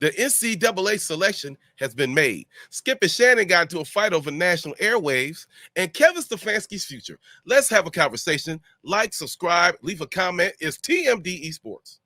The NCAA selection has been made. Skip and Shannon got into a fight over national airwaves and Kevin Stefanski's future. Let's have a conversation. Like, subscribe, leave a comment. It's TMDE Sports.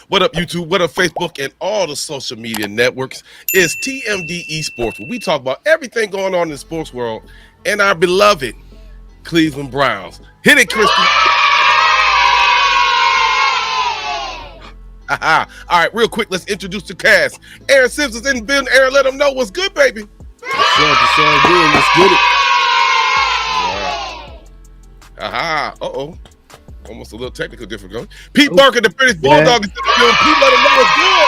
What up, YouTube? What up, Facebook, and all the social media networks? It's TMDE Sports, where we talk about everything going on in the sports world and our beloved Cleveland Browns. Hit it, Christy. All right, real quick, let's introduce the cast. Aaron Sims is in the building. Aaron, let them know what's good, baby. What's up? It's all good. Let's get it. Uh-oh. Almost a little technical difficulty. Pete Barker, the British Bulldog, is in the building. Pete, let him know what's good.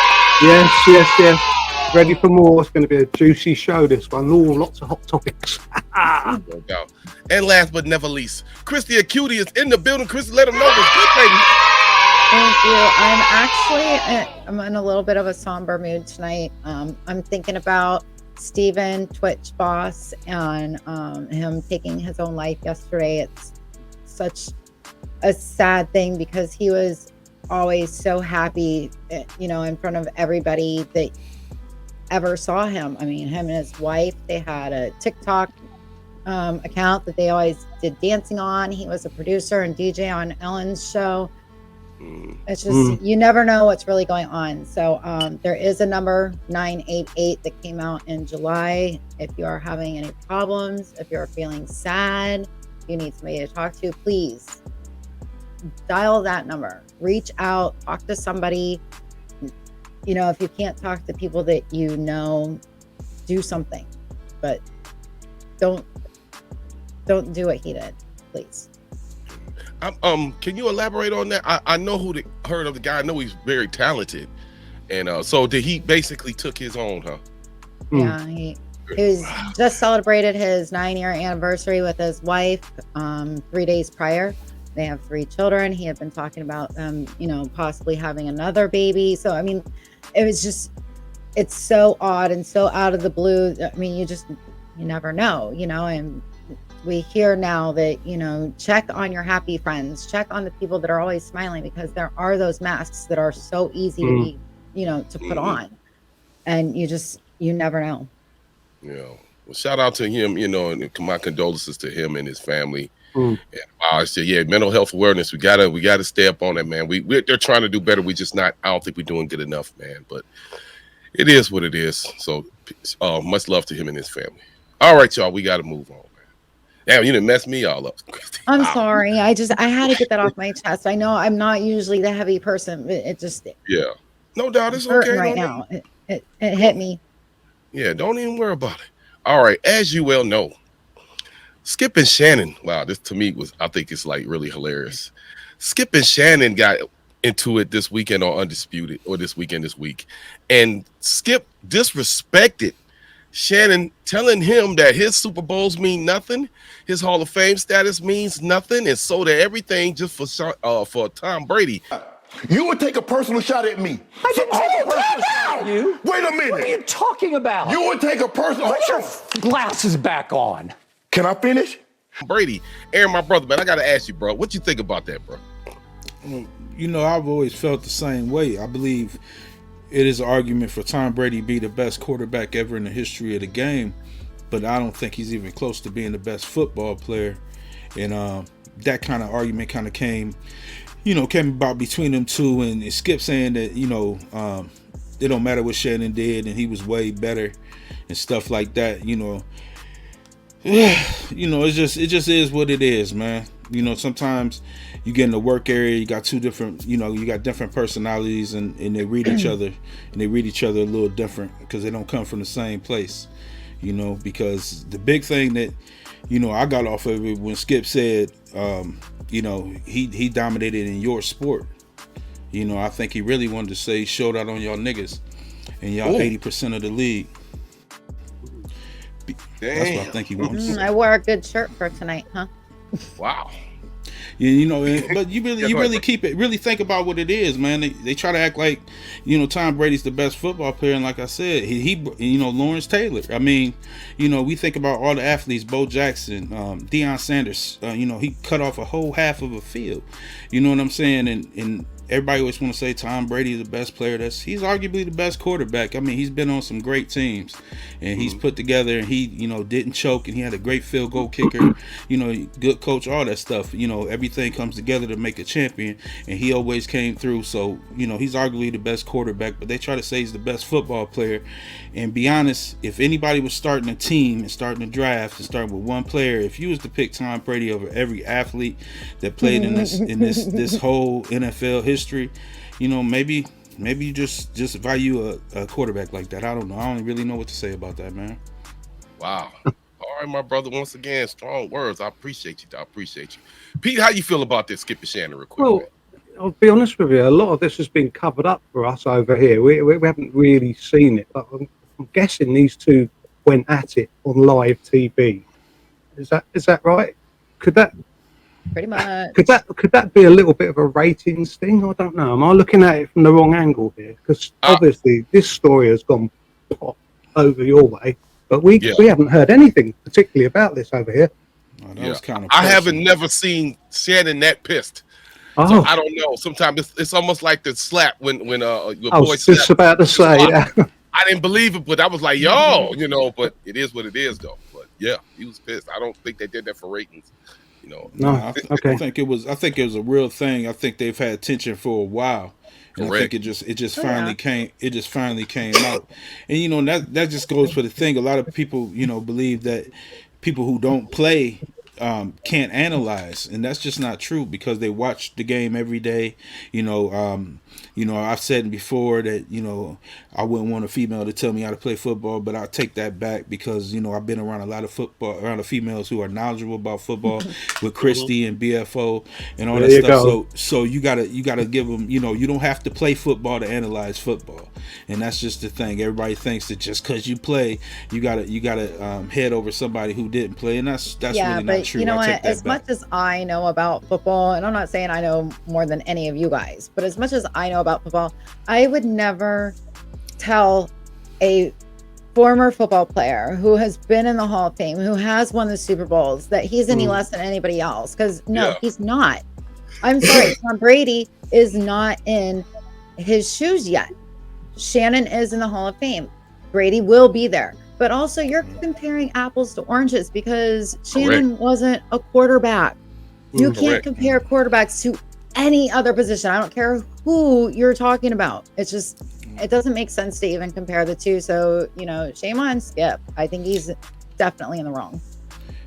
Yes. Ready for more. It's going to be a juicy show, this one. Oh, lots of hot topics. No doubt. And last but never least, Christy Acuity is in the building. Christy, let him know what's good, baby. Thank you. I'm in a little bit of a somber mood tonight. I'm thinking about Steven, Twitch boss, and him taking his own life yesterday. It's such a sad thing because he was always so happy, in front of everybody that ever saw him. I mean, him and his wife, they had a TikTok account that they always did dancing on. He was a producer and DJ on Ellen's show. It's just, you never know what's really going on. So there is a number 988 that came out in July. If you are having any problems, if you're feeling sad, you need somebody to talk to, please dial that number, reach out, talk to somebody. If you can't talk to people that do something, but don't do what he did, please. Can you elaborate on that? I know heard of the guy. I know he's very talented, and so did he basically took his own, huh? Yeah, he was just celebrated his 9-year anniversary with his wife 3 days prior. They have 3 children. He had been talking about them, possibly having another baby. So, I mean, it's so odd and so out of the blue. I mean, you never know, and we hear now that, check on your happy friends, check on the people that are always smiling, because there are those masks that are so easy to be, to put on, and you never know. Well, shout out to him, and my condolences to him and his family. And I said, mental health awareness. We gotta stay up on that, man. They're trying to do better. We just not. I don't think we're doing good enough, man. But it is what it is. So much love to him and his family. All right, y'all. We got to move on, man. Damn, you didn't mess me all up. I'm sorry. I had to get that off my chest. I know I'm not usually the heavy person, but it just no doubt. It's hurting okay right now. It hit me. Yeah, don't even worry about it. All right, as you well know, Skip and Shannon. Wow, this to me I think it's like really hilarious. Skip and Shannon got into it this weekend on Undisputed, or this week, and Skip disrespected Shannon, telling him that his Super Bowls mean nothing, his Hall of Fame status means nothing, and so that everything just for Tom Brady. You would take a personal shot at me. I didn't take a personal shot at you. Wait a minute. What are you talking about? You would take a personal. Put your glasses back on. Can I finish? Brady, Aaron, my brother, man, I gotta ask you, bro, what you think about that, bro? I've always felt the same way. I believe it is an argument for Tom Brady be the best quarterback ever in the history of the game, but I don't think he's even close to being the best football player. And that kind of argument kind of came about between them two, and Skip saying that it don't matter what Shannon did and he was way better and stuff like that. It just is what it is, man. Sometimes you get in the work area, you got two different, you got different personalities, and they read each other, and they read each other a little different because they don't come from the same place, because the big thing that, I got off of it when Skip said, he dominated in your sport. I think he really wanted to say, showed out on y'all niggas and y'all 80% of the league. That's what I Damn. think he wants. I wore a good shirt for tonight, huh? Wow. Yeah, you know, but you really, Yeah, go ahead, bro. keep it. Really think about what it is, man. They try to act like, you know, Tom Brady's the best football player, and like I said, you know, Lawrence Taylor. I mean, you know, we think about all the athletes, Bo Jackson, Deion Sanders. You know, he cut off a whole half of a field. You know what I'm saying? And everybody always want to say Tom Brady is the best player. He's arguably the best quarterback. I mean, he's been on some great teams, and he's put together. And he, you know, didn't choke, and he had a great field goal kicker. You know, good coach, all that stuff. You know, everything comes together to make a champion, and he always came through. So, you know, he's arguably the best quarterback. But they try to say he's the best football player. And be honest, if anybody was starting a team and starting a draft and starting with one player, if you was to pick Tom Brady over every athlete that played in this whole NFL history, you know, maybe you just value a quarterback like that. I don't know. I don't really know what to say about that, man. Wow. All right, my brother. Once again, strong words. I appreciate you. I appreciate you. Pete, how you feel about this? Skip and Shannon real quick. Well, Man. I'll be honest with you. A lot of this has been covered up for us over here. We haven't really seen it, but I'm guessing these two went at it on live TV. Is that right? Could that Pretty much. could that be a little bit of a ratings thing? I don't know. Am I looking at it from the wrong angle here? Because obviously this story has gone pop over your way, but we haven't heard anything particularly about this over here. Oh, that was kind of. I haven't never seen Shannon that pissed. Oh, So I don't know. Sometimes it's almost like the slap when your I boy was just slapped. about to say. Yeah. I didn't believe it, but I was like, yo, you know, but it is what it is, though. But yeah, he was pissed. I don't think they did that for ratings, you know. No, okay. I think it was a real thing. I think they've had tension for a while. And I think it just finally came. It just finally came out, and you know that just goes for the thing. A lot of people, you know, believe that people who don't play can't analyze, and that's just not true because they watch the game every day. You know, I've said before that, you know, I wouldn't want a female to tell me how to play football, but I'll take that back because, you know, I've been around a lot of females who are knowledgeable about football with Christy and BFO and all that stuff. So you gotta give them, you know, you don't have to play football to analyze football, and that's just the thing. Everybody thinks that just because you play, you gotta head over somebody who didn't play, and that's really not true. You know what? As much as I know about football, and I'm not saying I know more than any of you guys, but as much as I know about football, I would never tell a former football player who has been in the Hall of Fame, who has won the Super Bowls, that he's any less than anybody else. Because he's not. I'm sorry, Tom Brady is not in his shoes yet. Shannon is in the Hall of Fame. Brady will be there. But also, you're comparing apples to oranges because Shannon wasn't a quarterback. You can't compare quarterbacks to any other position. I don't care who you're talking about. It's just, it doesn't make sense to even compare the two. So, you know, shame on Skip. I think he's definitely in the wrong.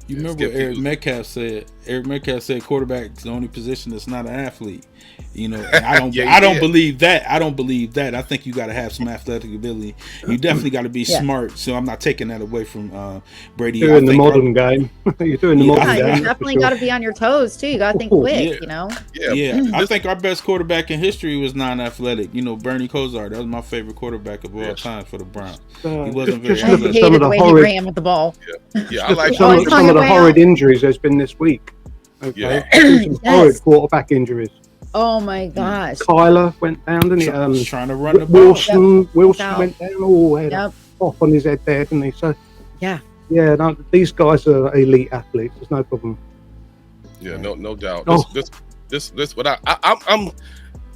You remember what Eric Metcalf said? Eric Metcalf said quarterback is the only position that's not an athlete. You know, and I don't believe that. I don't believe that. I think you got to have some athletic ability. You definitely got to be smart. So I'm not taking that away from Brady. You're doing the modern game. You're doing the modern game. You definitely got to be on your toes too. You got to think quick. You know. Yeah. I think our best quarterback in history was non-athletic. You know, Bernie Kosar. That was my favorite quarterback of all time for the Browns. He wasn't very look athletic. at some of the way horrid, he ran with the ball. Yeah, I like some of the horrid injuries there's been this week. Okay, some horrid quarterback injuries. Oh my gosh! Kyler went down, didn't he? Trying to run the ball. Wilson went down. Oh, had off on his head there, didn't he? So yeah. No, these guys are elite athletes. There's no problem. Yeah, no doubt. This what I'm,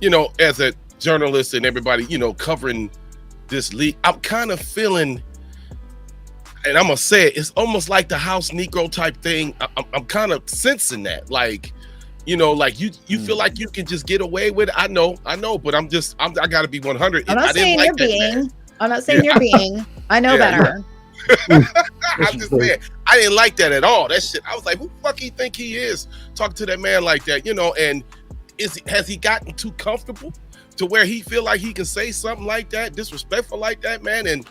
you know, as a journalist and everybody, you know, covering this league, I'm kind of feeling, and I'm gonna say it, it's almost like the house Negro type thing. I'm kind of sensing that, like, you know, like you feel like you can just get away with it. I know, but I gotta be 100. I'm not saying you're being. I'm not saying you're being. I know better. I'm just saying, I didn't like that at all. That shit, I was like, who the fuck he think he is talking to that man like that, you know? And has he gotten too comfortable to where he feel like he can say something like that, disrespectful like that, man? And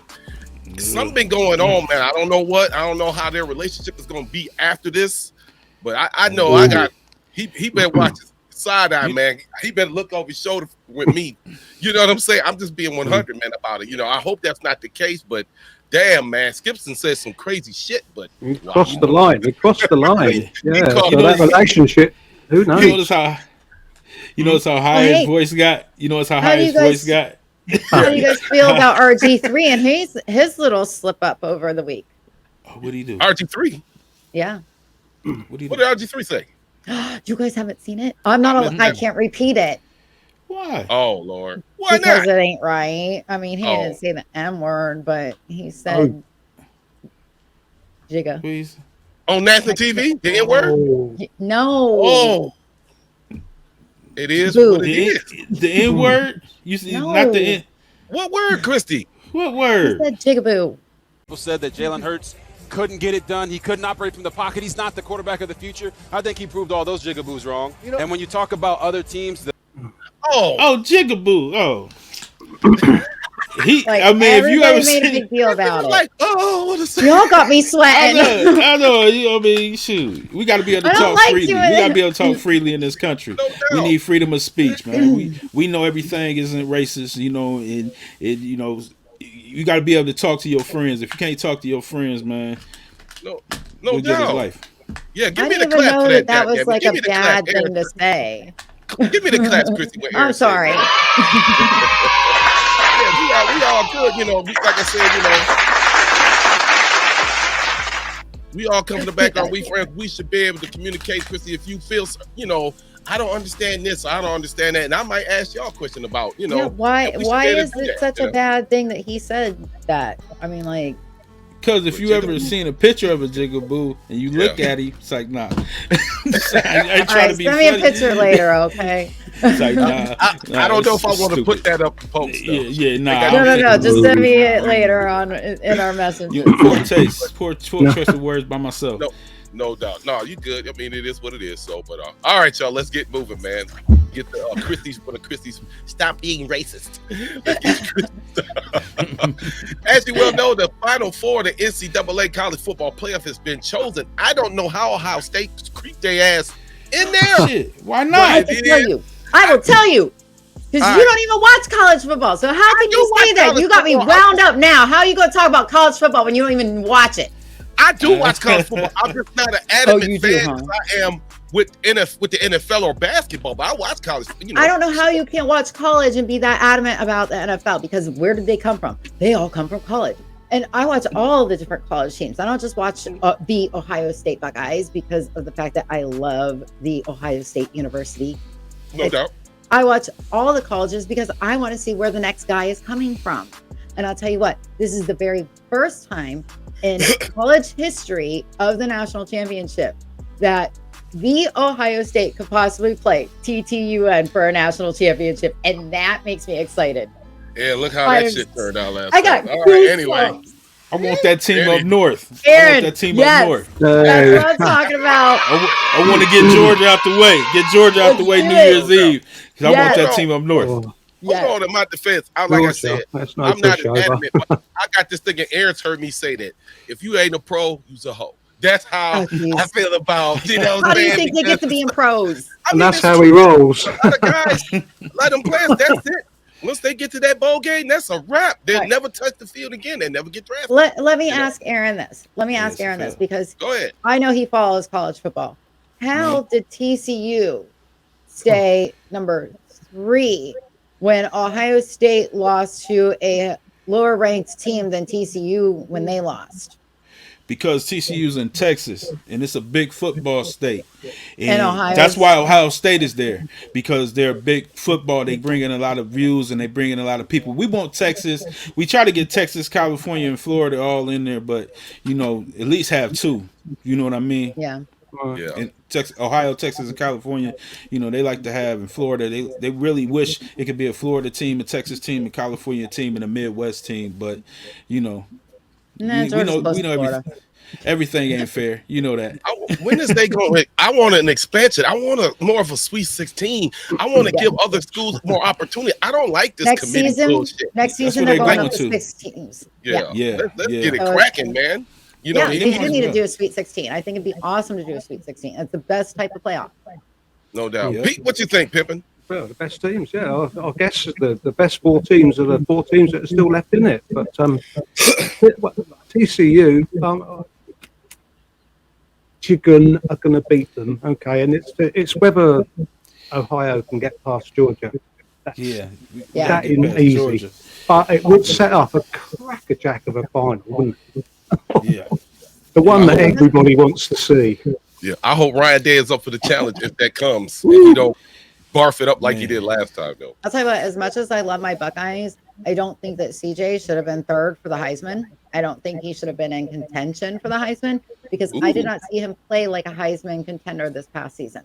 something been going on, man. I don't know how their relationship is going to be after this, but I know he better watch his side eye, man. He better look over his shoulder with me. You know what I'm saying? I'm just being 100, man, about it. You know, I hope that's not the case, but damn, man, Skipson said some crazy shit, but We crossed the line. We crossed the line. Yeah. So that relationship, who knows? You notice how high his voice got. You notice how high his voice got. How do you guys feel about RG3 and his little slip up over the week? What did he do? RG3. Yeah. What did RG3 say? You guys haven't seen it? I can't repeat it. Why? Oh Lord. Why because not? it ain't right. I mean, he didn't say the M word, but he said Jigga. Please. On national TV? The N word? No. Oh. It is Boo. what it is. The N word? You see, not the N. What word, Christy? What word? He said Jigaboo. People said that Jalen Hurts couldn't get it done. He couldn't operate from the pocket. He's not the quarterback of the future. I think he proved all those jigaboos wrong. And when you talk about other teams, Jigaboo. Oh. If you ever made a big deal about it, like, what y'all got me sweating. I know. Shoot, we got to be able to talk freely. We got to be able to talk freely in this country. We need freedom of speech, man. We know everything isn't racist, and you got to be able to talk to your friends. If you can't talk to your friends, man, no we'll get his life. Yeah, give I me the didn't even clap know for that was like a bad thing to say. Give me the claps, Christy. I'm sorry. Yeah, we all good, like I said, we all come from the background. We friends. We should be able to communicate, Christy. If you feel, I don't understand this, or I don't understand that, and I might ask y'all a question about, why is it such a bad thing that he said that? I mean, like. Because if you ever seen a picture of a jigaboo and you look at him, it's like, nah. I try to be send me a picture later, okay? It's like, nah. I don't know if I want to put that up to post. Nah. No. Just send me it later on in our messenger. Poor taste. Poor choice of words by myself. No doubt. No, you good. I mean, it is what it is. So, but all right, y'all. Let's get moving, man. Get the Christie's. Stop being racist. As you well know, the Final Four of the NCAA College Football Playoff has been chosen. I don't know how Ohio State creeped their ass in there. Shit, why not? I will tell you. Because you don't even watch college football. So how can you say that? You got me wound up now. How are you going to talk about college football when you don't even watch it? I do watch college football. I'm just not an adamant fan as I am with the NFL or basketball, but I watch college. I don't know how you can't watch college and be that adamant about the NFL, because where did they come from? They all come from college. And I watch all the different college teams. I don't just watch the Ohio State Buckeyes because of the fact that I love the Ohio State University. No doubt. I watch all the colleges because I want to see where the next guy is coming from. And I'll tell you what, this is the very first time in college history of the national championship that the Ohio State could possibly play TTUN for a national championship. And that makes me excited. Yeah, look how that shit turned out last time. All right, anyway. I want that team up north. Aaron, I want that team up north. That's what I'm talking about. I want to get Georgia out the way. Get Georgia out the way New Year's Eve. Because I want that team up north. Hold on, in my defense, like I said, I'm not an adamant, but I got this thing, and Aaron's heard me say that. If you ain't a pro, you's a hoe. That's how I feel about, How do you think they get to be in pros? And that's how he rolls. A lot of guys, let them play. That's it. Once they get to that bowl game, that's a wrap. They'll never touch the field again. They never get drafted. Let me ask Aaron this. Because go ahead. I know he follows college football. How did TCU stay number 3 when Ohio State lost to a lower ranked team than TCU when they lost? Because TCU's in Texas, and it's a big football state. And that's why Ohio State is there, because they're big football. They bring in a lot of views, and they bring in a lot of people. We want Texas. We try to get Texas, California, and Florida all in there, but, at least have 2. You know what I mean? Yeah. And Ohio, Texas, and California, they like to have in Florida. They really wish it could be a Florida team, a Texas team, a California team, and a Midwest team. But we know everything ain't fair. You know that. When is they going? I want an expansion. I want more of a Sweet 16. I want to give other schools more opportunity. I don't like this committee bullshit. Next season they're going up to 6 teams. Let's get it cracking, man. They do need to do a Sweet 16. I think it'd be awesome to do a Sweet 16. It's the best type of playoff. No doubt. Pete, what you think, Pippin? Well, the best teams, yeah. I guess the best 4 teams are the 4 teams that are still left in it. But TCU, Michigan are going to beat them, okay? And it's whether Ohio can get past Georgia. That isn't easy. Georgia. But it would set up a crackerjack of a final, wouldn't it? Yeah. The one that everybody wants to see. Yeah, I hope Ryan Day is up for the challenge if that comes. And he don't barf it up like he did last time, though. I'll tell you what, as much as I love my Buckeyes, I don't think that CJ should have been third for the Heisman. I don't think he should have been in contention for the Heisman because I did not see him play like a Heisman contender this past season.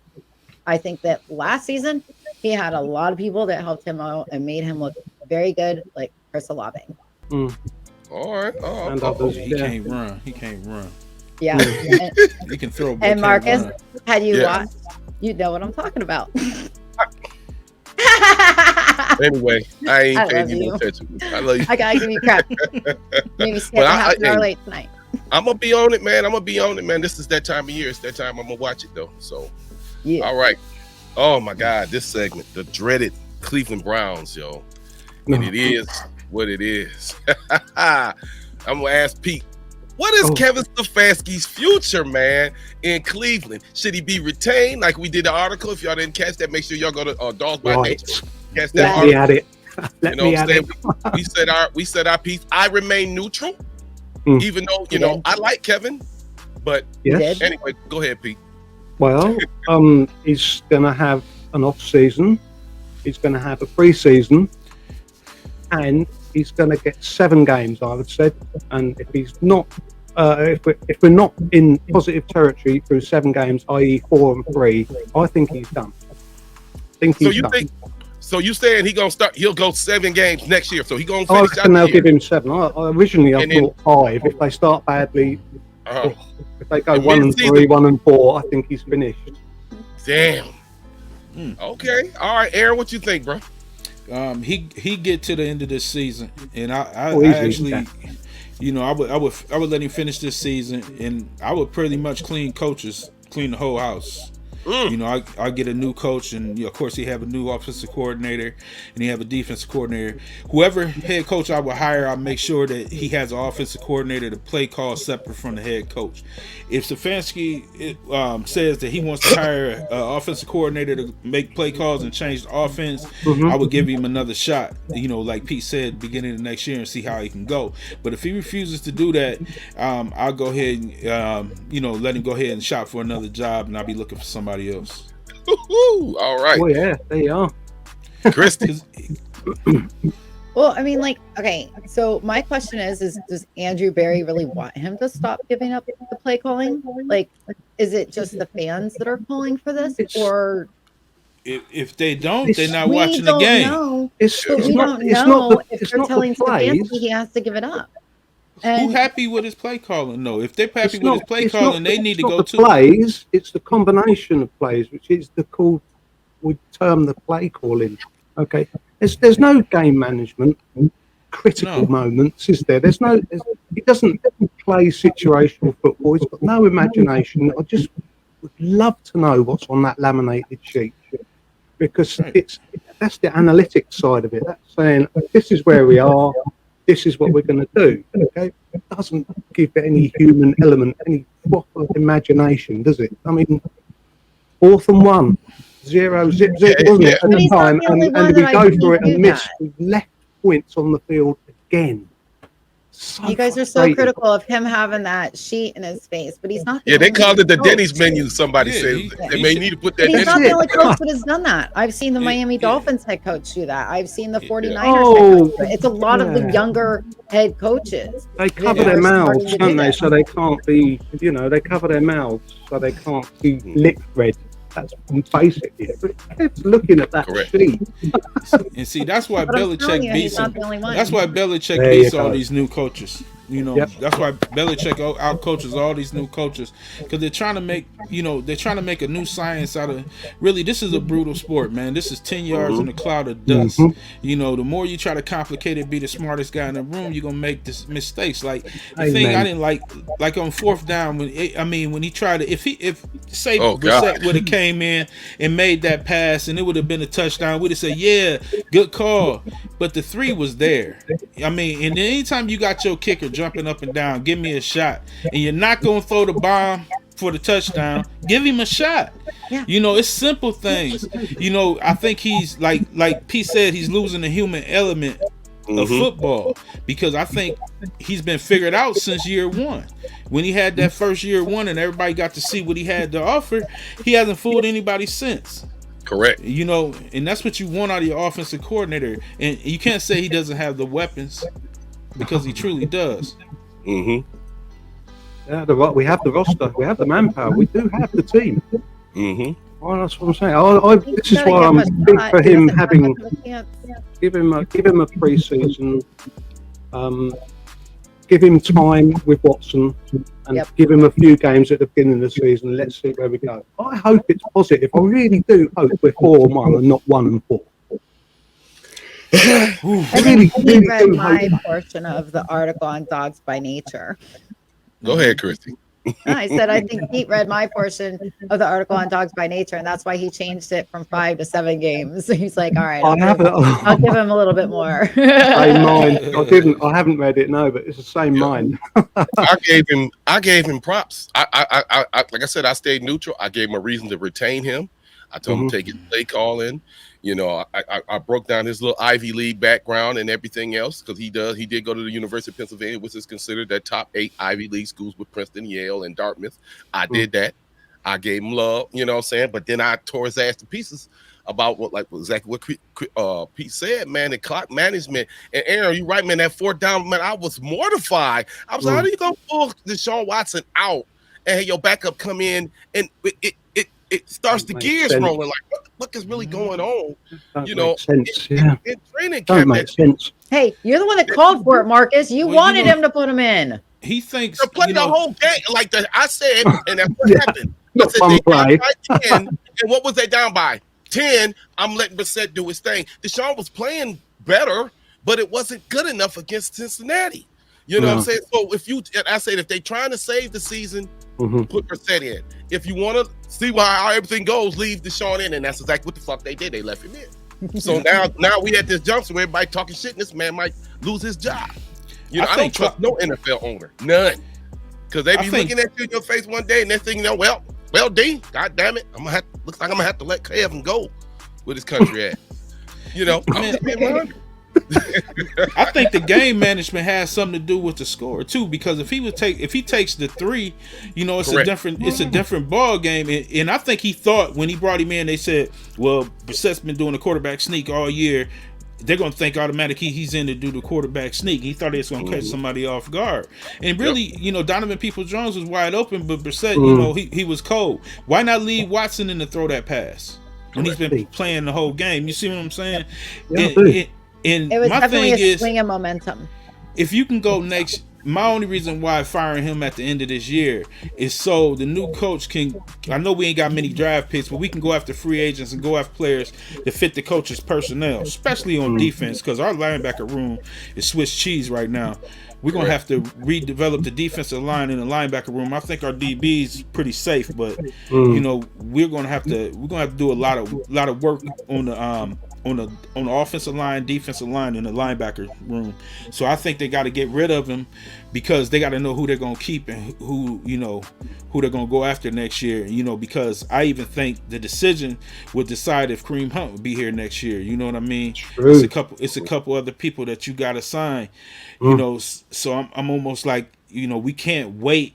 I think that last season, he had a lot of people that helped him out and made him look very good, like Chris Olave. All right. He can't run. Yeah. He can throw. And Marcus, had you watched, you know what I'm talking about. Anyway, I ain't paying you no attention. I love you. I gotta give you crap. Maybe skip half an hour late tonight. I'm gonna be on it, man. This is that time of year. It's that time I'm gonna watch it though. So, yeah. All right. Oh my God, this segment, the dreaded Cleveland Browns, yo, and it is what it is. I'm gonna ask Pete, what is Kevin Stefanski's future, man, in Cleveland? Should he be retained like we did the article? If y'all didn't catch that, make sure y'all go to Dogs by Nature. Catch that article. Let me add it. You know what I'm saying? We said our piece. I remain neutral, even though I like Kevin, but anyway, go ahead, Pete. Well, he's going to have an off season. He's going to have a pre-season, and he's going to get 7 games, I would say. And if he's not, if we're not in positive territory through 7 games, i.e., 4 and 3, I think he's done. So you saying he'll go 7 games next year? So he going to finish out the they'll year. give him 7. Originally, I thought 5. If they start badly, if they go 1 and 3, 1 and 4, I think he's finished. Damn. Okay. All right, Aaron, what you think, bro? He get to the end of this season, and I actually, I would let him finish this season, and I would pretty much clean the whole house. I get a new coach, and of course he have a new offensive coordinator, and he have a defensive coordinator. Whoever head coach I would hire, I make sure that he has an offensive coordinator to play call separate from the head coach. If Stefanski says that he wants to hire an offensive coordinator to make play calls and change the offense, I would give him another shot. Like Pete said, beginning of next year, and see how he can go. But if he refuses to do that, I'll go ahead and let him go ahead and shop for another job, and I'll be looking for somebody else. All right. Oh yeah, there you are. Christy. Well, I mean, okay, so my question is does Andrew Berry really want him to stop giving up the play calling? Like, is it just the fans that are calling for this? Or if they don't, they're not watching the game. We don't know if they're telling Stefanski he has to give it up. Who happy with his play calling? No, if they're happy with his play calling, they need to go to plays. It's the combination of plays, which is we term the play calling. Okay, there's no game management, critical moments, is there? He doesn't play situational football. He's got no imagination. I just would love to know what's on that laminated sheet, because that's the analytics side of it. That's saying this is where we are. This is what we're going to do. Okay, it doesn't give it any human element, any proper imagination, does it? I mean, 4th and 1, 0, zip, wasn't it at the time? And we go for it and miss. We've left points on the field again. You guys are so critical of him having that sheet in his face, but he's not. They called it the Denny's menu. Somebody said they may need to put that. He's not the only coach that has done that. I've seen the Miami Dolphins head coach do that. I've seen the 49ers head coach. It's a lot of the younger head coaches. They cover their mouths, don't they? So they can't be. They cover their mouths so they can't be lip read. That's basically it. It's looking at that sheet. And see, that's why Belichick beats him. That's why Belichick beats all these new coaches. You know, that's why Belichick out coaches all these new coaches, because they're trying to make, they're trying to make a new science out of. Really, this is a brutal sport, man. This is 10 yards in a cloud of dust. The more you try to complicate it, be the smartest guy in the room, you're gonna make this mistakes. Like the thing I didn't like on fourth down when he tried to, if say Brissett would have came in and made that pass and it would have been a touchdown, we'd have said, yeah, good call. But the 3 was there. I mean, and anytime you got your kicker jumping up and down, give me a shot, and you're not gonna throw the bomb for the touchdown, give him a shot. Yeah. It's simple things. I think he's like Pete said, he's losing the human element of football, because I think he's been figured out since year 1. When he had that first year 1 and everybody got to see what he had to offer, he hasn't fooled anybody since. Correct. And that's what you want out of your offensive coordinator. And you can't say he doesn't have the weapons, because he truly does. Yeah, we have the roster, we have the manpower, we do have the team. Well, that's what I'm saying. This is why I'm big for him having give him a pre-season, give him time with Watson, and give him a few games at the beginning of the season. Let's see where we go. I hope it's positive. I really do hope we're 4-1 and not 1-4. I think he read my portion of the article on Dogs by Nature. Go ahead, Christy. I said I think Pete read my portion of the article on Dogs by Nature, and that's why he changed it from 5 to 7 games. He's like, all right, I'll give him a little bit more. Same mind. I haven't read it, no, but it's the same mind. I gave him props. I like I said, I stayed neutral. I gave him a reason to retain him. I told him to take his play call in. I broke down his little Ivy League background and everything else, because he did go to the University of Pennsylvania, which is considered that top 8 Ivy League schools with Princeton, Yale, and Dartmouth. I did that. I gave him love, you know what I'm saying? But then I tore his ass to pieces about exactly what Pete said, man, the clock management. And Aaron, you right, man, that 4th down, man, I was mortified. I was like, how do you go pull Deshaun Watson out and have your backup come in, and it starts the gears rolling, like what is really going on? In training camp. Hey, you're the one that called for it, Marcus. You wanted him to put him in. He thinks to play the whole game, like I said, and that's what happened. I said they down by 10, and what was they down by? 10. I'm letting Brissett do his thing. Deshaun was playing better, but it wasn't good enough against Cincinnati. You know what I'm saying? So I said if they're trying to save the season, put Brissett in. If you want to see how everything goes, leave Deshaun in, and that's exactly what the fuck they did. They left him in. So now we at this juncture where everybody talking shit, and this man might lose his job. I don't trust no NFL owner, none, because they be looking at you in your face one day, and next thing you know, well, D, god damn it, looks like I'm gonna have to let Kevin go with his country at. I think the game management has something to do with the score too, because if he takes the 3, it's a different ball game. And I think he thought when he brought him in, they said, well, Brissett's been doing the quarterback sneak all year. They're gonna think automatically he's in to do the quarterback sneak. He thought he was gonna catch somebody off guard. And really, Donovan Peoples-Jones was wide open, but Brissett, he was cold. Why not leave Watson in to throw that pass when he's been playing the whole game? You see what I'm saying? And it was my definitely thing a swing of momentum. If you can go next, my only reason why firing him at the end of this year is so the new coach can. I know we ain't got many draft picks, but we can go after free agents and go after players that fit the coach's personnel, especially on defense, because our linebacker room is Swiss cheese right now. We're gonna have to redevelop the defensive line in the linebacker room. I think our DB's pretty safe, but we're gonna have to do a lot of work on the offensive line, defensive line, and the linebacker room. So I think they got to get rid of him, because they got to know who they're gonna keep and who they're gonna go after next year. Because I even think the decision would decide if Kareem Hunt would be here next year. You know what I mean? True. It's a couple other people that you got to sign. So I'm almost like, we can't wait,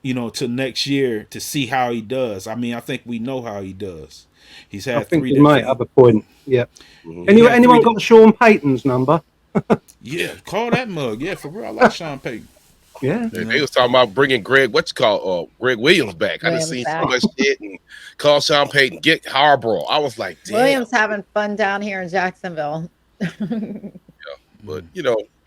till next year to see how he does. I mean, I think we know how he does. He's had 3 different. You might have a point. Yeah. Anyone got Sean Payton's number? Yeah, call that mug. Yeah, for real. I like Sean Payton. Yeah. They was talking about bringing Greg Williams back. I just seen so much shit and call Sean Payton, get Harbaugh. I was like, damn. Williams having fun down here in Jacksonville. Yeah, but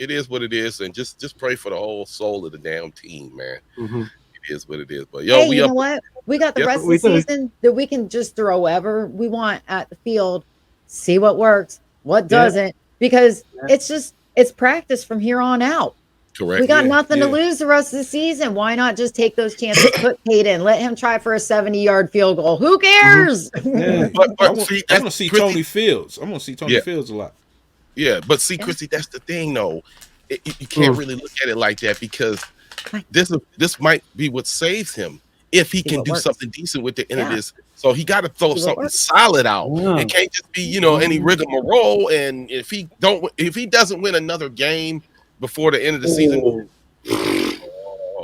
it is what it is, and just pray for the whole soul of the damn team, man. Mm-hmm. It is what it is. But yo, Hey, we you up. know what? We got the Yes, rest of we the do. season that we can just throw whatever we want at the field, see what works, what Yeah. doesn't, because it's practice from here on out. correct. We got Yeah, nothing to yeah. lose the rest of the season. Why not just take those chances? Put Kate in. Let him try for a 70-yard field goal. Who cares? Yeah. But see, I that's want to see Chrissy, Tony Fields. I want to see Tony Yeah. Fields a lot. Yeah, but see, Yeah. Chrissy, that's the thing, though. You can't really look at it like that because this might be what saves him if he See can what do works. something decent with the end of Yeah. this. So he got to throw See what something works. solid out. Yeah. It can't just be any rigmarole. And if he doesn't win another game before the end of the season,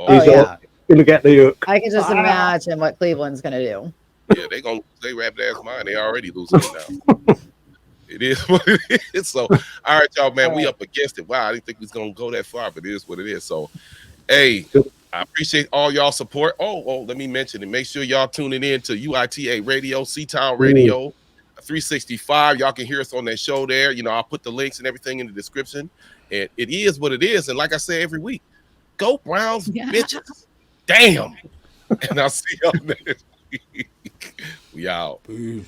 Oh, He's yeah. gonna get the hook. I can just imagine what Cleveland's going to do. yeah, they gonna they wrapped ass mine. They already losing it now. It is what it is. So, all right, y'all, man, we up against it. Wow, I didn't think we was gonna go that far, but it is what it is. So, hey, I appreciate all y'all support. Oh, let me mention it. Make sure y'all tuning in to UITA Radio, C-Town Radio, 365. Y'all can hear us on that show there. I'll put the links and everything in the description. And it is what it is. And like I say every week, go Browns, bitches. Damn. And I'll see y'all next week. We out. Peace.